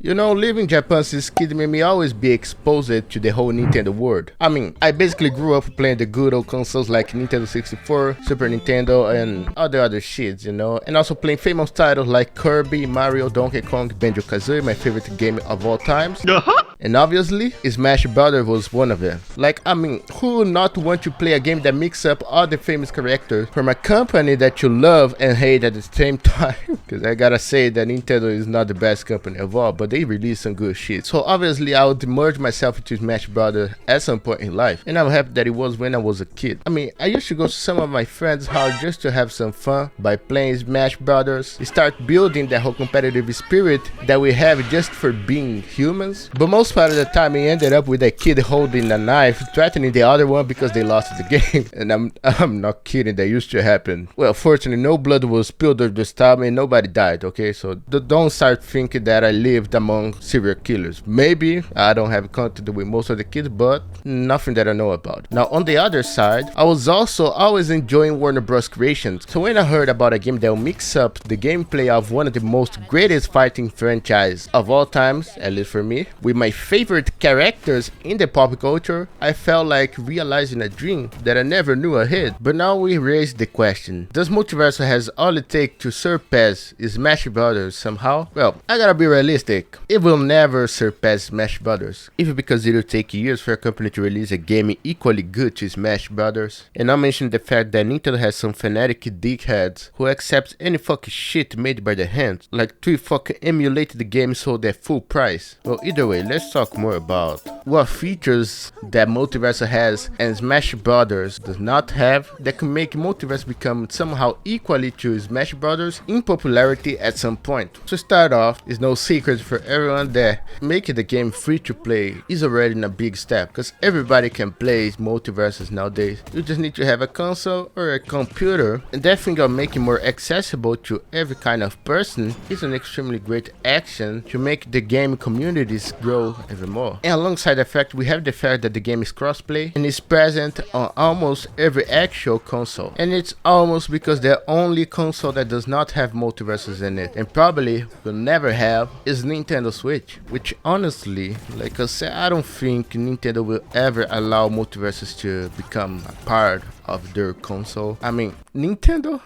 You know, living in Japan since kid made me always be exposed to the whole Nintendo world. I mean, I basically grew up playing the good old consoles like Nintendo 64, Super Nintendo, and all the other shits, you know? And also playing famous titles like Kirby, Mario, Donkey Kong, Banjo-Kazooie, my favorite game of all times. And obviously, Smash Brothers was one of them. Like, I mean, who would not want to play a game that mixes up all the famous characters from a company that you love and hate at the same time? Because I gotta say that Nintendo is not the best company of all, but they release some good shit. So obviously, I would merge myself into Smash Brothers at some point in life. And I'm happy that it was when I was a kid. I mean, I used to go to some of my friends' house just to have some fun by playing Smash Brothers. Start building that whole competitive spirit that we have just for being humans. But most part of the time, we ended up with a kid holding a knife, threatening the other one because they lost the game. And I'm not kidding, that used to happen. Well, fortunately, no blood was spilled this time and nobody died, okay? So don't start thinking that I lived among serial killers. Maybe I don't have contact with most of the kids, but nothing that I know about. Now, on the other side, I was also always enjoying Warner Bros. Creations. So when I heard about a game that will mix up the gameplay of one of the most greatest fighting franchises of all times, at least for me, with my favorite characters in the pop culture, I felt like realizing a dream that I never knew ahead. But now we raise the question, does Multiversus has all it takes to surpass Smash Brothers somehow? Well, I gotta be realistic. It will never surpass Smash Brothers, even because it will take years for a company to release a game equally good to Smash Brothers. And not mention the fact that Nintendo has some fanatic dickheads who accepts any fucking shit made by their hands, like to fucking emulate the game sold at full price. Well, either way, let's talk more about what features that Multiversus has and Smash Brothers does not have that could make Multiversus become somehow equally to Smash Brothers in popularity at some point. To start off, it's no secret for everyone that making the game free to play is already a big step, because everybody can play Multiversus nowadays. You just need to have a console or a computer, and that thing of making more accessible to every kind of person is an extremely great action to make the game communities grow even more. And alongside the fact, we have the fact that the game is crossplay and is present on almost every actual console, and it's almost because the only console that does not have Multiversus in it, and probably will never have, is Nintendo Switch. Which honestly, like I said, I don't think Nintendo will ever allow Multiversus to become a part of their console. I mean, Nintendo?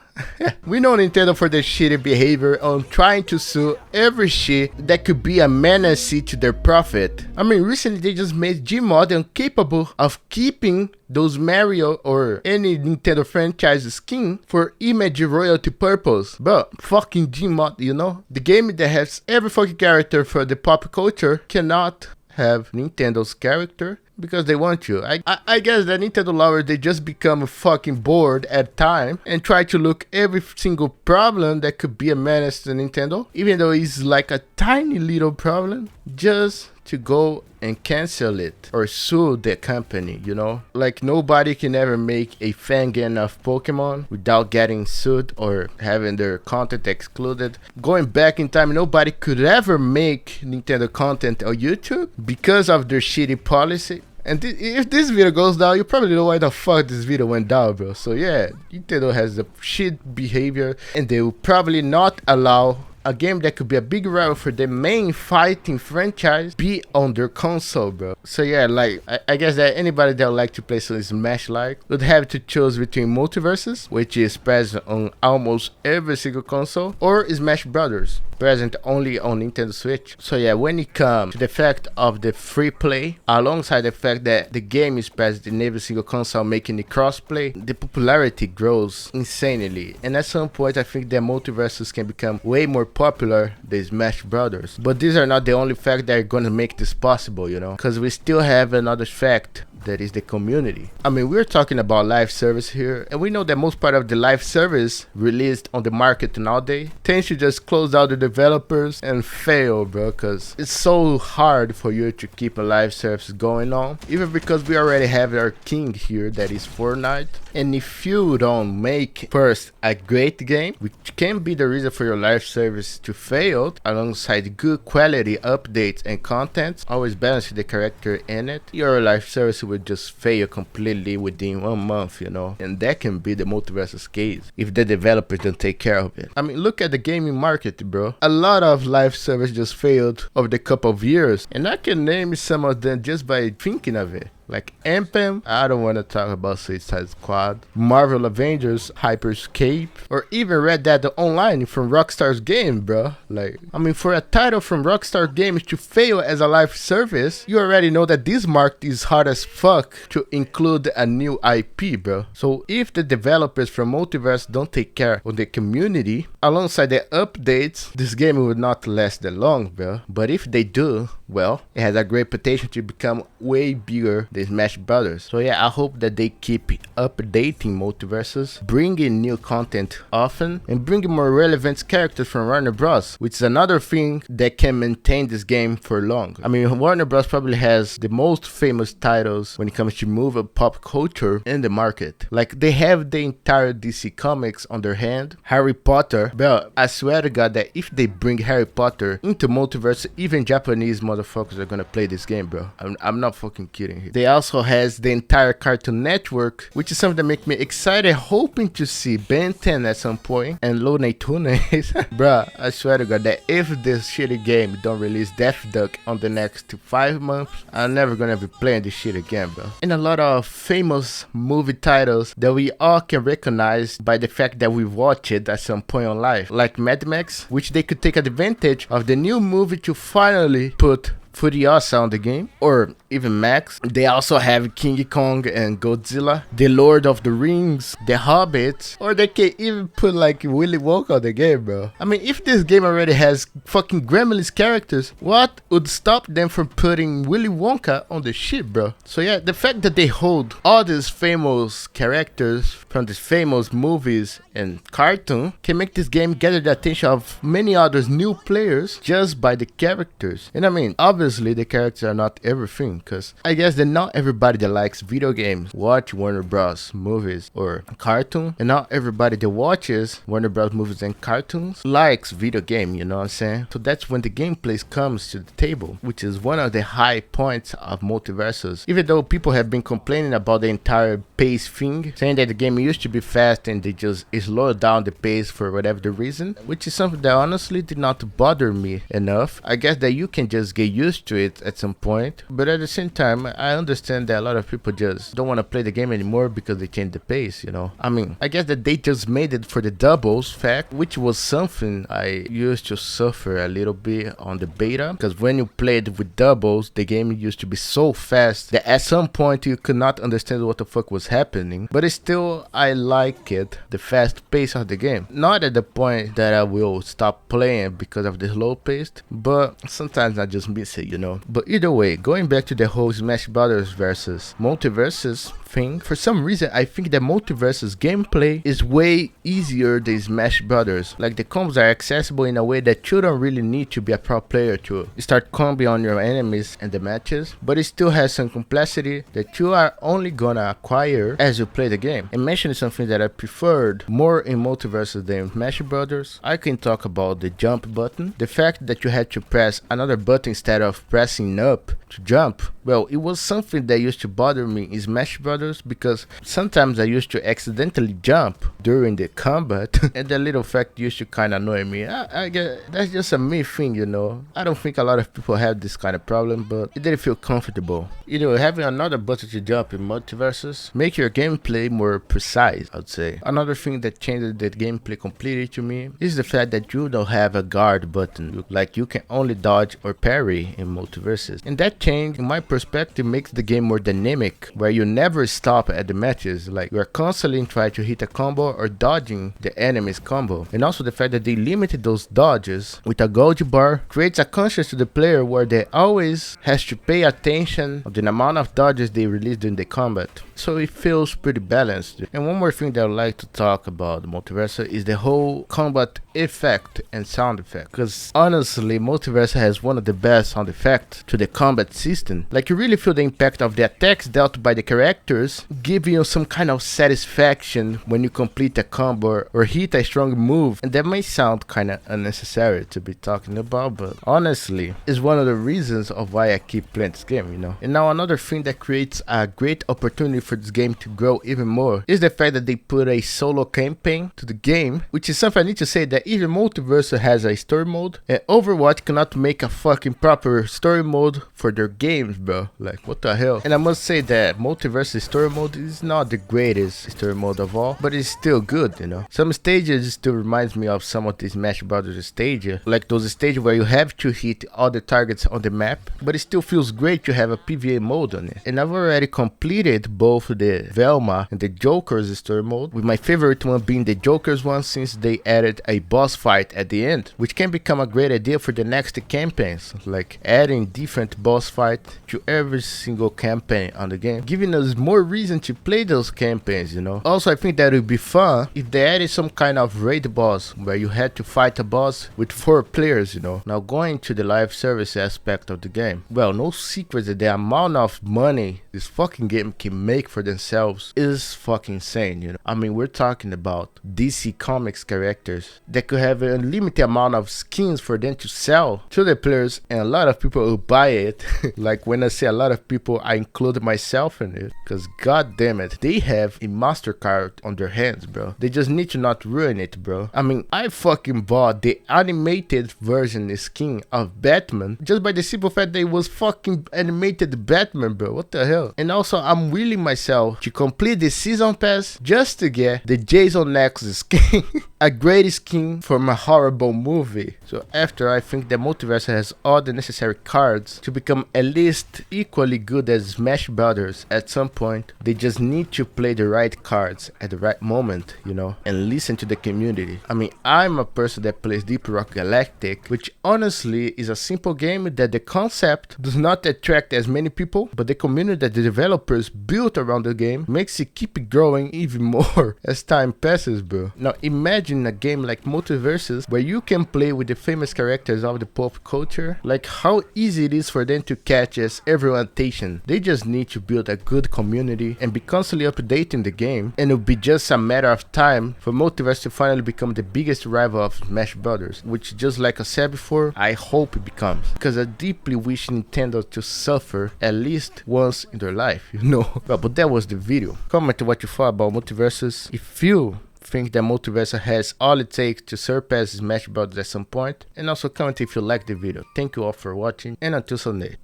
We know Nintendo for their shitty behavior on trying to sue every shit that could be a menace to their profit. I mean, recently they just made Gmod incapable of keeping those Mario or any Nintendo franchise skin for image royalty purpose. But fucking Gmod, you know? The game that has every fucking character for the pop culture cannot have Nintendo's character because they want you. I guess that Nintendo lovers, they just become fucking bored at time and try to look every single problem that could be a menace to Nintendo, even though it's like a tiny little problem, just to go and cancel it or sue the company, you know? Like, nobody can ever make a fan game of Pokemon without getting sued or having their content excluded. Going back in time, nobody could ever make Nintendo content on YouTube because of their shitty policy. And if this video goes down, you probably know why the fuck this video went down, bro. So yeah, Nintendo has the shit behavior, and they will probably not allow a game that could be a big rival for the main fighting franchise be on their console, bro. So yeah, like, I guess that anybody that would like to play some Smash like would have to choose between Multiversus, which is present on almost every single console, or Smash Brothers, present only on Nintendo Switch. So yeah, when it comes to the fact of the free play, alongside the fact that the game is present in every single console, making it crossplay, the popularity grows insanely. And at some point, I think that Multiversus can become way more popular than Smash Brothers. But these are not the only fact that are gonna make this possible, you know, because we still have another fact, that is the community. I mean, we're talking about live service here, and we know that most part of the live service released on the market nowadays tends to just close out the developers and fail, bro, because it's so hard for you to keep a live service going on, even because we already have our king here, that is Fortnite. And if you don't make first a great game, which can be the reason for your live service to fail, alongside good quality updates and content, always balance the character in it, your live service will will just fail completely within 1 month, you know. And that can be the Multiversus case if the developers don't take care of it. I mean, look at the gaming market, bro. A lot of live service just failed over the couple of years, and I can name some of them just by thinking of it. Like Anthem, I don't want to talk about Suicide Squad, Marvel Avengers, Hyperscape, or even Red Dead Online from Rockstar's game, bro. Like, I mean, for a title from Rockstar Games to fail as a live service, you already know that this market is hard as fuck to include a new IP, bro. So if the developers from Multiverse don't take care of the community, alongside the updates, this game will not last that long, bro. But if they do, well, it has a great potential to become way bigger than Smash Brothers. So yeah, I hope that they keep updating Multiversus, bringing new content often, and bringing more relevant characters from Warner Bros, which is another thing that can maintain this game for long. I mean, Warner Bros probably has the most famous titles when it comes to movie pop culture in the market. Like, they have the entire DC Comics on their hand. Harry Potter, bro, I swear to God that if they bring Harry Potter into Multiverse, even Japanese motherfuckers are gonna play this game, bro. I'm not fucking kidding here. They also has the entire Cartoon Network, which is something that makes me excited, hoping to see Ben 10 at some point and Looney Tunes. Bruh, I swear to God that if this shitty game don't release Death Duck on the next 5 months, I'm never gonna be playing this shit again, bro. And a lot of famous movie titles that we all can recognize by the fact that we watched it at some point in life, like Mad Max, which they could take advantage of the new movie to finally put Furiosa on the game, or even Max. They also have King Kong and Godzilla, The Lord of the Rings, The Hobbit, or they can even put like Willy Wonka on the game, bro. I mean, if this game already has fucking Gremlins characters, what would stop them from putting Willy Wonka on the shit, bro? So yeah, the fact that they hold all these famous characters from these famous movies and cartoon can make this game gather the attention of many others new players just by the characters. And I mean, obviously the characters are not everything, because I guess that not everybody that likes video games watch Warner Bros movies or cartoon, and not everybody that watches Warner Bros movies and cartoons likes video game, you know what I'm saying? So that's when the gameplay comes to the table, which is one of the high points of Multiversus. Even though people have been complaining about the entire pace thing, saying that the game used to be fast and they just slowed down the pace for whatever the reason, which is something that honestly did not bother me enough. I guess that you can just get used to it at some point, but at the same time, I understand that a lot of people just don't want to play the game anymore because they changed the pace, you know. I mean, I guess that they just made it for the doubles fact, which was something I used to suffer a little bit on the beta, because when you played with doubles, the game used to be so fast that at some point you could not understand what the fuck was happening. But still, I like it, the fast pace of the game. Not at the point that I will stop playing because of the slow pace, but sometimes I just miss it, you know. But either way, going back to the whole Smash Brothers versus Multiversus thing, for some reason I think that Multiversus gameplay is way easier than Smash Brothers. Like, the combos are accessible in a way that you don't really need to be a pro player to start comboing on your enemies in the matches, but it still has some complexity that you are only gonna acquire as you play the game. And mentioning something that I preferred more in Multiversus than Smash Brothers, I can talk about the jump button. The fact that you had to press another button instead of pressing up to jump, well, it was something that used to bother me in Smash Brothers, because sometimes I used to accidentally jump during the combat and that little fact used to kind of annoy me. I guess that's just a me thing, you know. I don't think a lot of people have this kind of problem, but it didn't feel comfortable. Either having another button to jump in Multiversus make your gameplay more precise, I'd say. Another thing that changed the gameplay completely to me is the fact that you don't have a guard button. Like, you can only dodge or parry in Multiversus, and that change, in my perspective, makes the game more dynamic, where you never stop at the matches. Like, you are constantly trying to hit a combo or dodging the enemy's combo. And also the fact that they limited those dodges with a gold bar creates a conscience to the player where they always has to pay attention of the amount of dodges they release during the combat. So it feels pretty balanced. And one more thing that I would like to talk about the Multiversus is the whole combat effect and sound effect, because honestly Multiversus has one of the best sound effects to the combat system. Like, Like you really feel the impact of the attacks dealt by the characters, giving you some kind of satisfaction when you complete a combo or hit a strong move. And that may sound kinda unnecessary to be talking about, but honestly, it's one of the reasons of why I keep playing this game, you know. And now another thing that creates a great opportunity for this game to grow even more is the fact that they put a solo campaign to the game, which is something I need to say that even Multiversus has a story mode, and Overwatch cannot make a fucking proper story mode for their games, bro. Like, what the hell? And I must say that Multiversus story mode is not the greatest story mode of all, but it's still good, you know. Some stages still reminds me of some of the Smash Brothers stages, like those stages where you have to hit all the targets on the map, but it still feels great to have a PvE mode on it. And I've already completed both the Velma and the Joker's story mode, with my favorite one being the Joker's one, since they added a boss fight at the end, which can become a great idea for the next campaigns, like adding different boss fight to every single campaign on the game, giving us more reason to play those campaigns, you know. Also, I think that it would be fun if they added some kind of raid boss where you had to fight a boss with 4 players, you know. Now going to the live service aspect of the game, well, no secret that the amount of money this fucking game can make for themselves is fucking insane, you know. I mean, we're talking about DC Comics characters that could have an unlimited amount of skins for them to sell to the players, and a lot of people will buy it. Like when I say a lot of people, I include myself in it, because god damn it, they have a MasterCard on their hands, bro. They just need to not ruin it, bro. I mean, I fucking bought the animated version skin of Batman just by the simple fact that it was fucking animated Batman, bro. What the hell? And also, I'm willing myself to complete the season pass just to get the Jason X skin. A great skin from a horrible movie. So after, I think that Multiversus has all the necessary cards to become at least equally good as Smash Brothers at some point. They just need to play the right cards at the right moment, you know, and listen to the community. I mean, I'm a person that plays Deep Rock Galactic, which honestly is a simple game that the concept does not attract as many people, but the community that the developers built around the game makes it keep growing even more as time passes, bro. Now imagine a game like Multiversus where you can play with the famous characters of the pop culture, like how easy it is for them to catch as everyone's attention. They just need to build a good community and be constantly updating the game, and it'll be just a matter of time for Multiversus to finally become the biggest rival of Smash Brothers, which, just like I said before, I hope it becomes, because I deeply wish Nintendo to suffer at least once in their life, you know. Well, but that was the video. Comment what you thought about Multiversus. If you think that Multiversus has all it takes to surpass Smash Brothers at some point, and also comment if you liked the video. Thank you all for watching, and until Sunday.